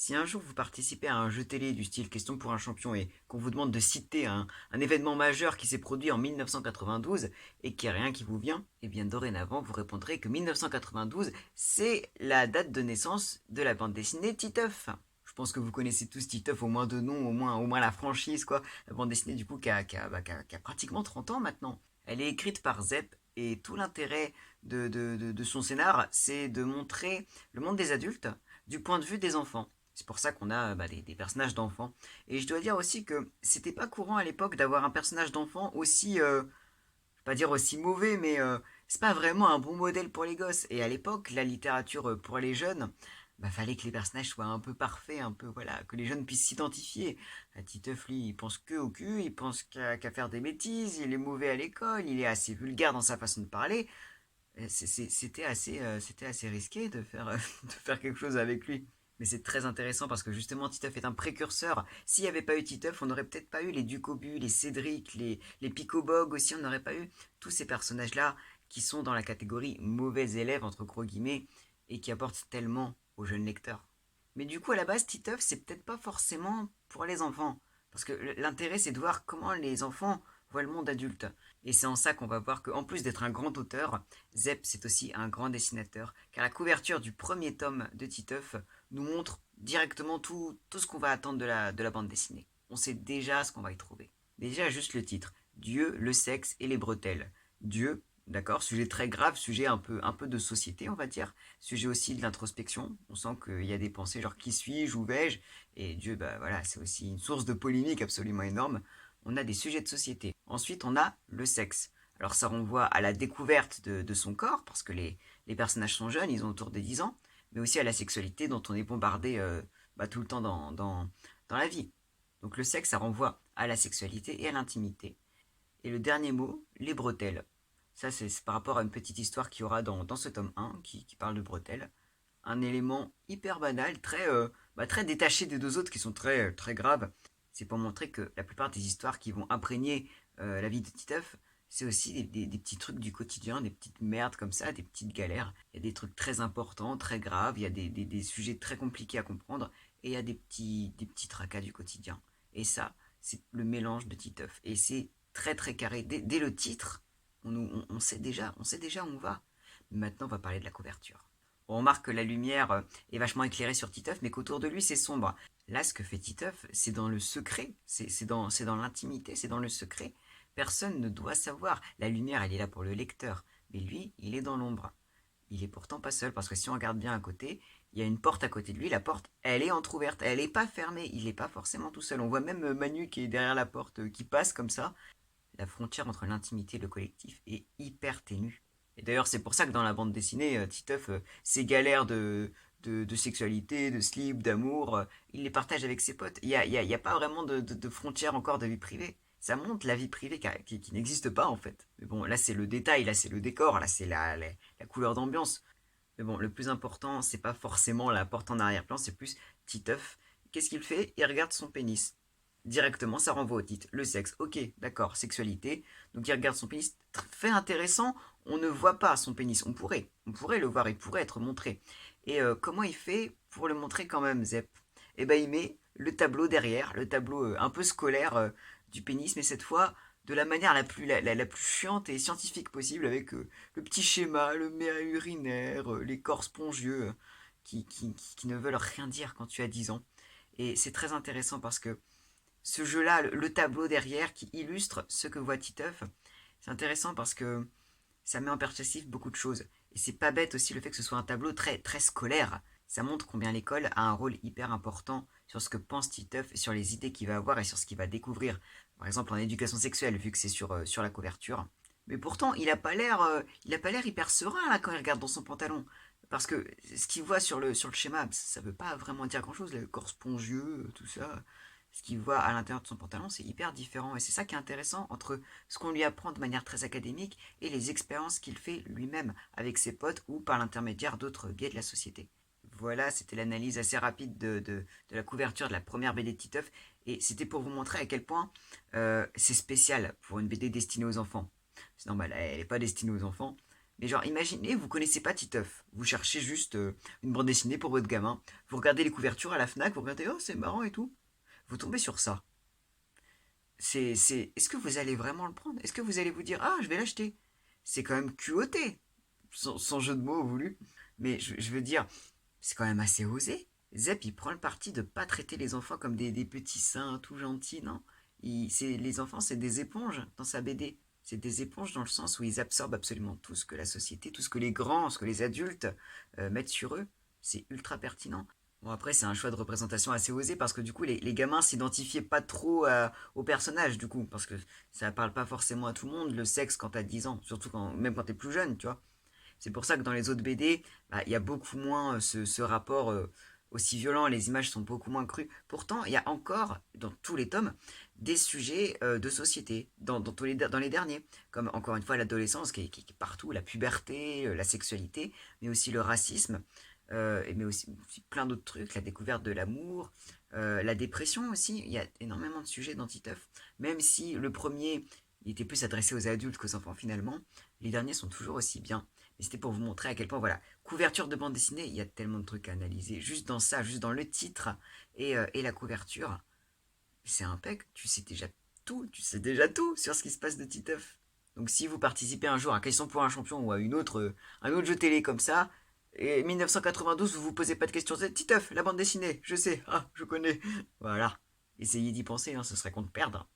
Si un jour vous participez à un jeu télé du style Question pour un champion et qu'on vous demande de citer un événement majeur qui s'est produit en 1992 et qu'il n'y a rien qui vous vient, eh bien dorénavant vous répondrez que 1992 c'est la date de naissance de la bande dessinée Titeuf. Je pense que vous connaissez tous Titeuf au moins de nom, au moins la franchise quoi. La bande dessinée du coup qui a pratiquement 30 ans maintenant. Elle est écrite par Zep et tout l'intérêt de son scénar c'est de montrer le monde des adultes du point de vue des enfants. C'est pour ça qu'on a des personnages d'enfants. Et je dois dire aussi que c'était pas courant à l'époque d'avoir un personnage d'enfant aussi, je vais pas dire aussi mauvais, mais c'est pas vraiment un bon modèle pour les gosses. Et à l'époque, la littérature pour les jeunes, fallait que les personnages soient un peu parfaits, un peu voilà, que les jeunes puissent s'identifier. Titeuf, lui, il pense que au cul, il pense qu'à faire des bêtises, il est mauvais à l'école, il est assez vulgaire dans sa façon de parler. C'était assez risqué de faire, de faire quelque chose avec lui. Mais c'est très intéressant parce que justement Titeuf est un précurseur. S'il n'y avait pas eu Titeuf, on n'aurait peut-être pas eu les Ducobu, les Cédric, les Picobog aussi, on n'aurait pas eu tous ces personnages-là qui sont dans la catégorie mauvais élèves, entre gros guillemets, et qui apportent tellement aux jeunes lecteurs. Mais du coup, à la base, Titeuf, c'est peut-être pas forcément pour les enfants. Parce que l'intérêt, c'est de voir comment les enfants voient le monde adulte. Et c'est en ça qu'on va voir qu'en plus d'être un grand auteur, Zep, c'est aussi un grand dessinateur. Car la couverture du premier tome de Titeuf nous montre directement tout ce qu'on va attendre de la bande dessinée. On sait déjà ce qu'on va y trouver. Déjà, juste le titre. Dieu, le sexe et les bretelles. Dieu, d'accord, sujet très grave, sujet un peu de société, on va dire. Sujet aussi de l'introspection. On sent qu'il y a des pensées genre qui suis-je, où vais-je. Et Dieu, voilà, c'est aussi une source de polémique absolument énorme. On a des sujets de société. Ensuite, on a le sexe. Alors ça renvoie à la découverte de son corps, parce que les personnages sont jeunes, ils ont autour de 10 ans, mais aussi à la sexualité dont on est bombardé tout le temps dans la vie. Donc le sexe, ça renvoie à la sexualité et à l'intimité. Et le dernier mot, les bretelles. Ça, c'est par rapport à une petite histoire qu'il y aura dans ce tome 1 qui parle de bretelles. Un élément hyper banal, très détaché des deux autres qui sont très graves. C'est pour montrer que la plupart des histoires qui vont imprégner la vie de Titeuf, c'est aussi des petits trucs du quotidien, des petites merdes comme ça, des petites galères. Il y a des trucs très importants, très graves, il y a des sujets très compliqués à comprendre, et il y a des petits tracas du quotidien. Et ça, c'est le mélange de Titeuf. Et c'est très carré. Dès le titre, on sait déjà où on va. Maintenant, on va parler de la couverture. On remarque que la lumière est vachement éclairée sur Titeuf, mais qu'autour de lui, c'est sombre. Là, ce que fait Titeuf, c'est dans le secret, c'est dans l'intimité, c'est dans le secret. Personne ne doit savoir. La lumière, elle est là pour le lecteur, mais lui, il est dans l'ombre. Il est pourtant pas seul, parce que si on regarde bien à côté, il y a une porte à côté de lui. La porte, elle est entrouverte, elle n'est pas fermée. Il n'est pas forcément tout seul. On voit même Manu qui est derrière la porte, qui passe comme ça. La frontière entre l'intimité et le collectif est hyper ténue. Et d'ailleurs, c'est pour ça que dans la bande dessinée, Titeuf, ses galères de sexualité, de slip, d'amour, il les partage avec ses potes. Il y a pas vraiment de frontière encore de vie privée. Ça montre la vie privée qui n'existe pas en fait. Mais bon, là c'est le détail, là c'est le décor, là c'est la couleur d'ambiance. Mais bon, le plus important, c'est pas forcément la porte en arrière-plan, c'est plus Titeuf. Qu'est-ce qu'il fait? Il regarde son pénis. Directement, ça renvoie au titre. Le sexe, ok, d'accord, sexualité. Donc il regarde son pénis. Fait intéressant, on ne voit pas son pénis. On pourrait le voir, il pourrait être montré. Et comment il fait pour le montrer quand même, Zep? Eh ben il met le tableau derrière, le tableau un peu scolaire du pénis, mais cette fois de la manière la plus chiante et scientifique possible, avec le petit schéma, le méa urinaire, les corps spongieux, qui ne veulent rien dire quand tu as 10 ans. Et c'est très intéressant parce que ce jeu-là, le tableau derrière qui illustre ce que voit Titeuf, c'est intéressant parce que ça met en perspective beaucoup de choses. Et c'est pas bête aussi le fait que ce soit un tableau très scolaire. Ça montre combien l'école a un rôle hyper important sur ce que pense Titeuf, sur les idées qu'il va avoir et sur ce qu'il va découvrir. Par exemple en éducation sexuelle, vu que c'est sur la couverture. Mais pourtant, il a pas l'air hyper serein là quand il regarde dans son pantalon. Parce que ce qu'il voit sur le schéma, ça veut pas vraiment dire grand chose, le corps spongieux, tout ça. Ce qu'il voit à l'intérieur de son pantalon, c'est hyper différent. Et c'est ça qui est intéressant entre ce qu'on lui apprend de manière très académique et les expériences qu'il fait lui-même avec ses potes ou par l'intermédiaire d'autres gays de la société. Voilà, c'était l'analyse assez rapide de la couverture de la première BD de Titeuf. Et c'était pour vous montrer à quel point c'est spécial pour une BD destinée aux enfants. C'est normal, elle n'est pas destinée aux enfants. Mais genre, imaginez, vous connaissez pas Titeuf. Vous cherchez juste une bande dessinée pour votre gamin. Vous regardez les couvertures à la Fnac, vous regardez, oh, c'est marrant et tout. Vous tombez sur ça. Est-ce que vous allez vraiment le prendre? Est-ce que vous allez vous dire, ah, je vais l'acheter? C'est quand même culotté, sans jeu de mots voulu. Mais je veux dire, c'est quand même assez osé. Zep, il prend le parti de pas traiter les enfants comme des petits saints tout gentils, non. Les enfants, c'est des éponges dans sa BD. C'est des éponges dans le sens où ils absorbent absolument tout ce que la société, tout ce que les grands, ce que les adultes mettent sur eux. C'est ultra pertinent. Bon, après, c'est un choix de représentation assez osé parce que du coup, les gamins s'identifiaient pas trop au personnage, du coup, parce que ça parle pas forcément à tout le monde, le sexe quand t'as 10 ans, surtout même quand t'es plus jeune, tu vois. C'est pour ça que dans les autres BD, bah, il y a beaucoup moins ce rapport aussi violent, les images sont beaucoup moins crues. Pourtant, il y a encore, dans tous les tomes, des sujets de société, dans les derniers, comme encore une fois l'adolescence qui est partout, la puberté, la sexualité, mais aussi le racisme, mais aussi plein d'autres trucs, la découverte de l'amour, la dépression aussi, il y a énormément de sujets dans Titeuf, même si le premier, il était plus adressé aux adultes qu'aux enfants finalement, les derniers sont toujours aussi bien. Mais c'était pour vous montrer à quel point, voilà, couverture de bande dessinée, il y a tellement de trucs à analyser. Juste dans ça, juste dans le titre et la couverture, c'est impec. Tu sais déjà tout sur ce qui se passe de Titeuf. Donc si vous participez un jour à Question pour un champion ou à un autre jeu télé comme ça, et 1992, vous vous posez pas de questions, c'est Titeuf, la bande dessinée, je sais, ah, je connais. Voilà. Essayez d'y penser, hein, ce serait qu'on te perdre.